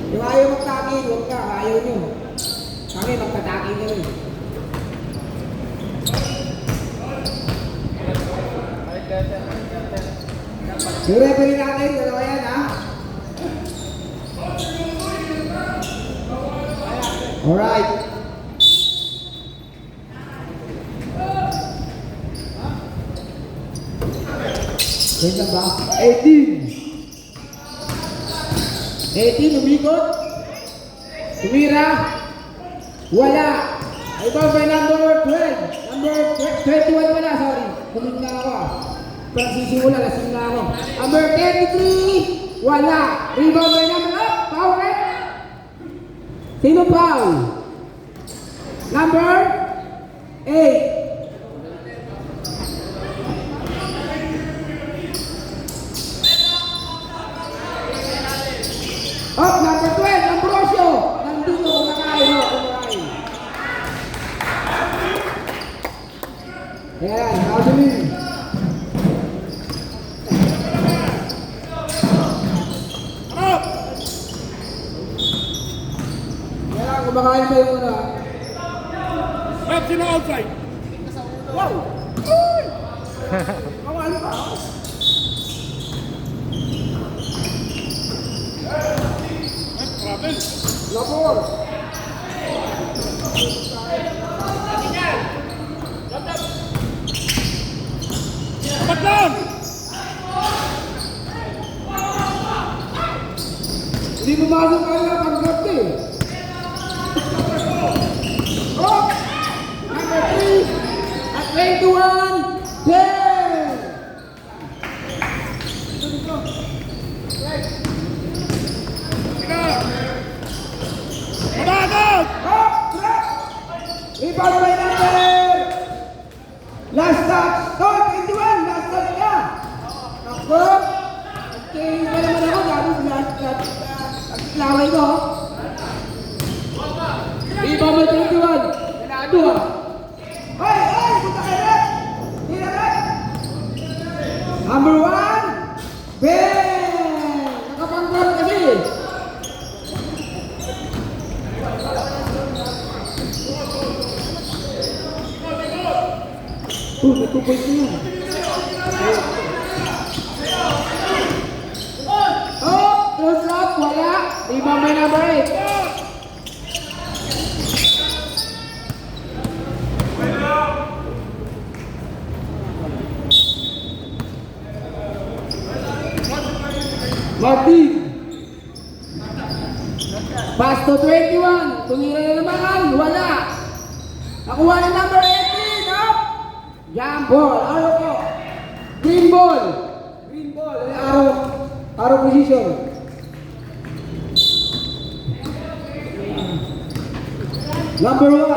Yung ayaw magtakin, huwag ka, ayaw nyo. Kami magtatakin kami. Yung referee natin, dalawa yan ha. Alright. Ganda ba? 18. 18, umikot. Tumira. Wala. Ito by number 12. Number 21 wala, sorry. Kumit na ako ah. Parang sisimula, lasing na ako. Number 33. Wala. Rebound by number up. Foul red. Sino foul? Number 8. Oh, number 12, Ambrosio. Nandito, kumakain, kumakain. Ayan, Alvin. Up! Ayan, kumakain kayo muna. Left in the outside. Wow! Kumakain pa. Labor. Dapat lang! Hindi pumasok kayo na pag-grab eh. Oh! Number 3 at 21. 10! Mabagot! Oh! Grab! Rebound by number! Last touch! Stop! 21! Last touch ka! Ako! Okay, pa naman ako. Gano'n last touch. Laway ko. Rebound by 21. Ganado ah. Hoy! Hoy! Punta kayo rin! Hindi na rin! Number 1! Ben! Nakapang-grab kasi! May 2 points na yan. Oh! Close up! Wala! Rebound by number 8. Martin! Pass to 21. Tumira na naman. Wala! Nakuha na number 18. Up! Jump ball. Arrow ko. Green ball. Green ball. Arrow. Arrow position. Number 1.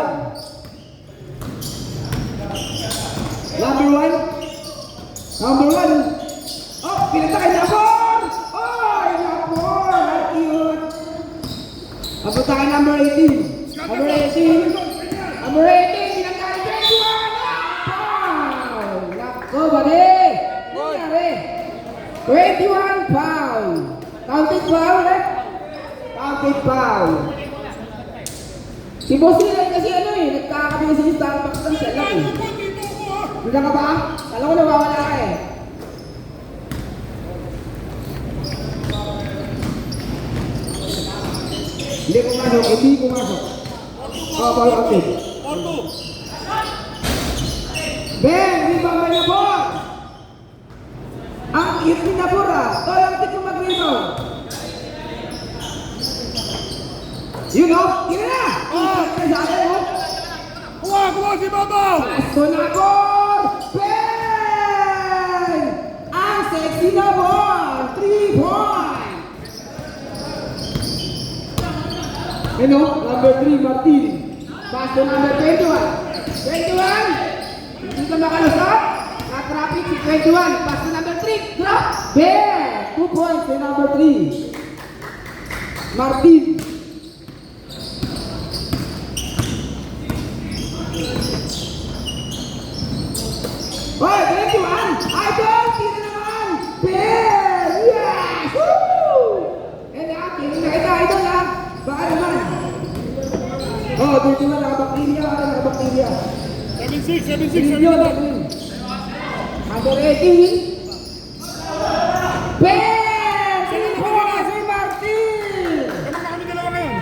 Number 1. Number 1. Oh, pinatay na ball. Oh, Napol. How cute. Papunta ka number 18. Number 18. Number 18. Pinatay na 21. Nako, bali! Nangyari? 21 foul. Counted foul, eh? Counted foul. Si Bossy kasi ano eh, nagkakabi kasi si Starbucks ng siya lang eh. Hindi ka ba? Alam ko nawawala ka eh. Hindi pumasok, hindi pumasok. Foul counted. Ben, rebound by Nabor! Ang hit ni Nabor ah! Tolang tit yung mag-rebound! Yun o! Tira na! Kuha si Babaw! Pasto Nabor! Ben! Ang sexy Nabor! 3 points! Yun o, number 3, Martin. Pasto number 21. 21! Hindi ka makalusot. Na-traffic si 21. Pass to number 3. Drop. There. 2 points to number 3. Martin. Hoy, 21. Idol. Tira naman. There. Yes. Woo! And na, tingin na kita, idol ha. Baka naman. Oh, dito na nakabakterya. Nakabakterya. 7-6, 7-6, Green 7 yun. naman. Green. Under 18. Ben! Sino si Martin? Ano ba kami dalawa ngayon?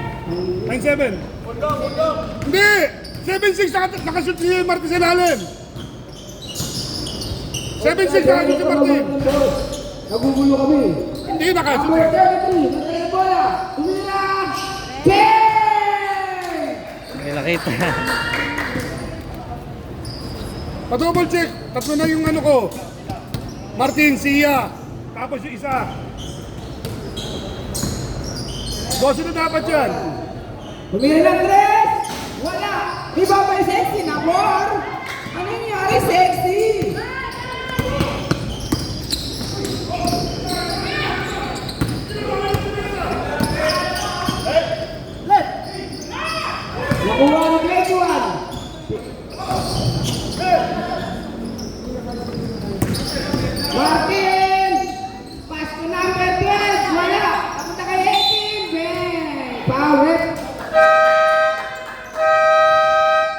9-7. Hindi! 7-6 nakashoot si Martin sa ilalim. 7-6 nakashoot si Martin. Nagugulo kami. Hindi nakashoot. Number 33. Matay ang bola. Tumira. Ben! May nakita. Pa-double check. Tatlo na yung ano ko. Martin, Sia. Tapos yung isa. 12 na dapat yan. Tumira ng tres. Wala. Di ba may sexy na more? Ano nangyari sexy? Nakuha ni grade 1. Martin! Pass to number 12. Wala. Papunta kay 18. Ben! Power.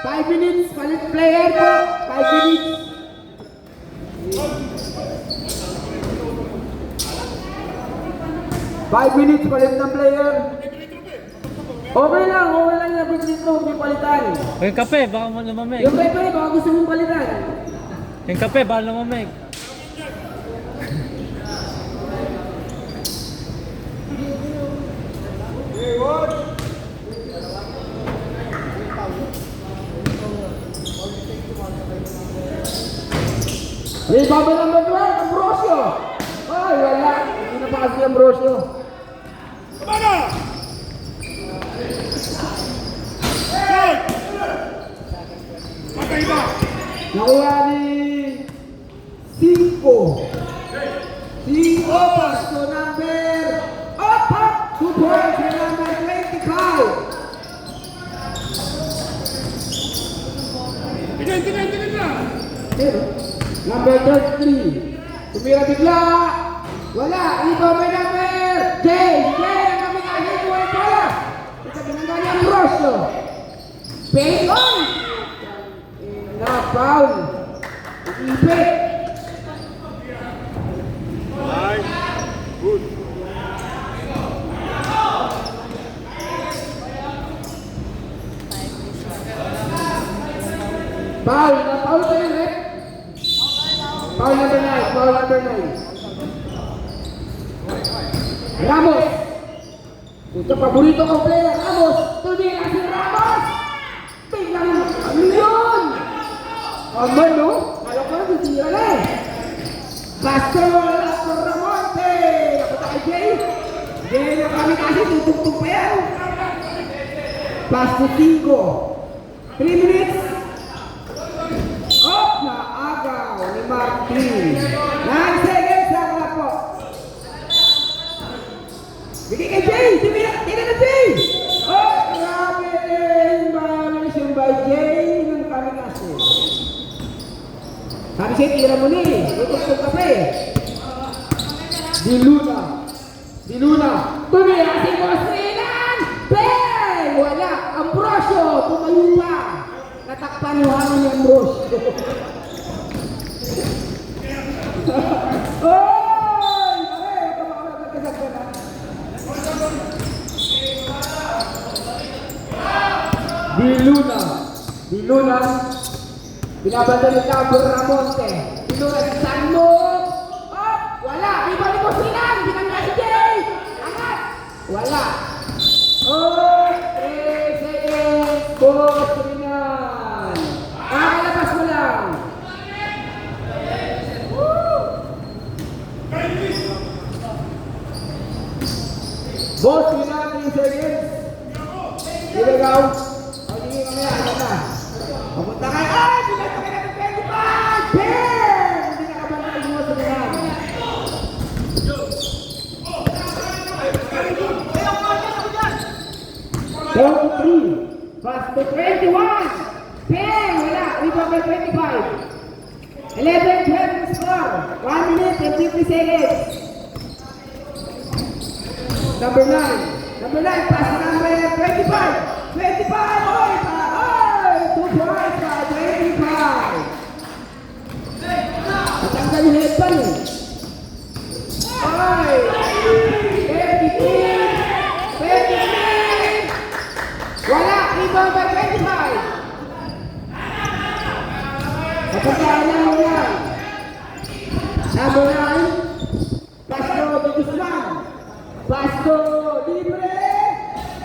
5 minutes. Palit player po. 5 minutes. Five minutes, palit ng player. Okay lang yung dito, may palitan. Yung kape, baka mo lumamig. Yung pepe, baka gusto mong palitan. Yung kape, baka lumamig. May baba number 12, Ambrosio. Ay, wala. Hindi na pa kasi Ambrosio. Kumana! Shoot! Patay na! Nakuha ni 5. 5 pass to number 2 points to number 25. Tingin na! Number 33. Tumira bigla. Wala. Ito may number. Jay. Ang kami kasi buhay pala. Ito binangga ni Ambrosio. Bang on. Na foul. Ipit. Good. Foul. Na foul pa yun eh. Foul number 9. Foul number 9. Ramos. Ito paborito kong player. Ramos. Tumira si Ramos. Biglang ano yun? Aman no? Kala ko na sisira na eh. Castro Ramonte. Napunta kay Jay. Jay na kami kasi tutugtog pa yan. Pass to 5. 3 minutes. Oh, naagaw ni Martin. 9 seconds lang na po. Bigay kay Jay! Tira na Jay! Oh, grabe! Violation by Jay ng Kamikaze. Sabi siya, tira mo ni. Tutugtog ka pa eh. Diluna. Tumira si Boss Renan! Bang! Wala! Ambrosio! Tumayo pa! Natakpan yung hangin ni Ambrosio. Oy! Pare! Ito baka magkasagpan ha? Diluna. Binabanda ni Cabo Ramonte. Diluna si Sanmo. Oh! Wala! Di ba ni Boss Renan? Binangga si Jay! Angat! Wala! Oh! 3 seconds! Boss Renan! Kakalabas mo lang! Boss Renan, 3 seconds! Ilagaw! O, hindi mamaya, ano na? Papunta kayo! Ay! Pinagpa ka na ng 25! Ben! Hindi nakabanda yung Boss Renan! Pass to 21! Ben! Wala! Rebound by 25! 11-12 score! 1 minute and 50 seconds! Number 9! Number 9, pass to number 25. 25, oy! Oy! 2 points pa, 25. Natanggal yung headband eh. Oy! 33! 33! Wala! Rebound by 25! Napuntaan na mo yan. Number 9, Pasto de Guzman. Pasto libre.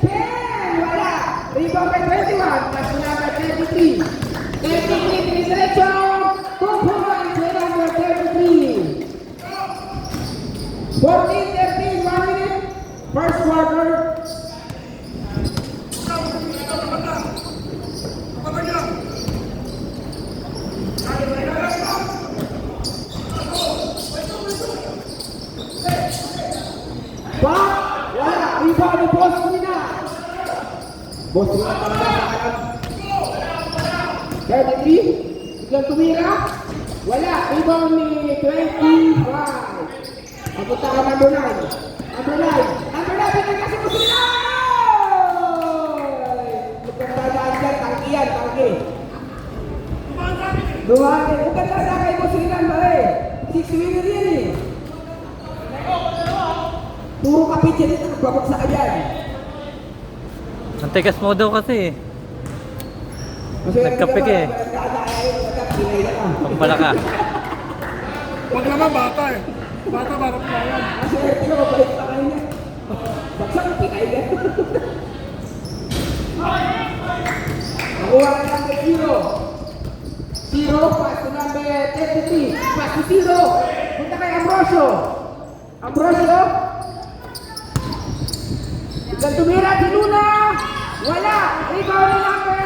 10. Wala. Rebound by 21. Pasto number 33. 33 diretso. 2 points by number 33. 14-13, 1 minute. First quarter. Wala. Rebound ni Boss Mina. Boss Mina tanda sa kanan. 33. Biglang tumira. Wala. Rebound ni 25. Papunta ka number 9. Number 9. Number 9. Biglang kasi Boss Mina. Magkandadaan dyan. Tangki yan. Tangki. Dumakin. Magkandadaan kay Boss Mina. 6 winner yan eh. Puro kapit yan ito, nagbabagsak ka dyan. Ang tigas mo daw kasi eh. Nagkape ka eh. Pampala ka. Huwag naman bata eh. Bata para yan. Kasi ito na mabalik pa kayo niya. Bagsak ang pinay yan. Nakuha ka number 0. 0, pass to number 33. Pass to 0. Punta kay Ambrosio. Ambrosio. Biglang tumira si Luna. Wala. Rebound ni number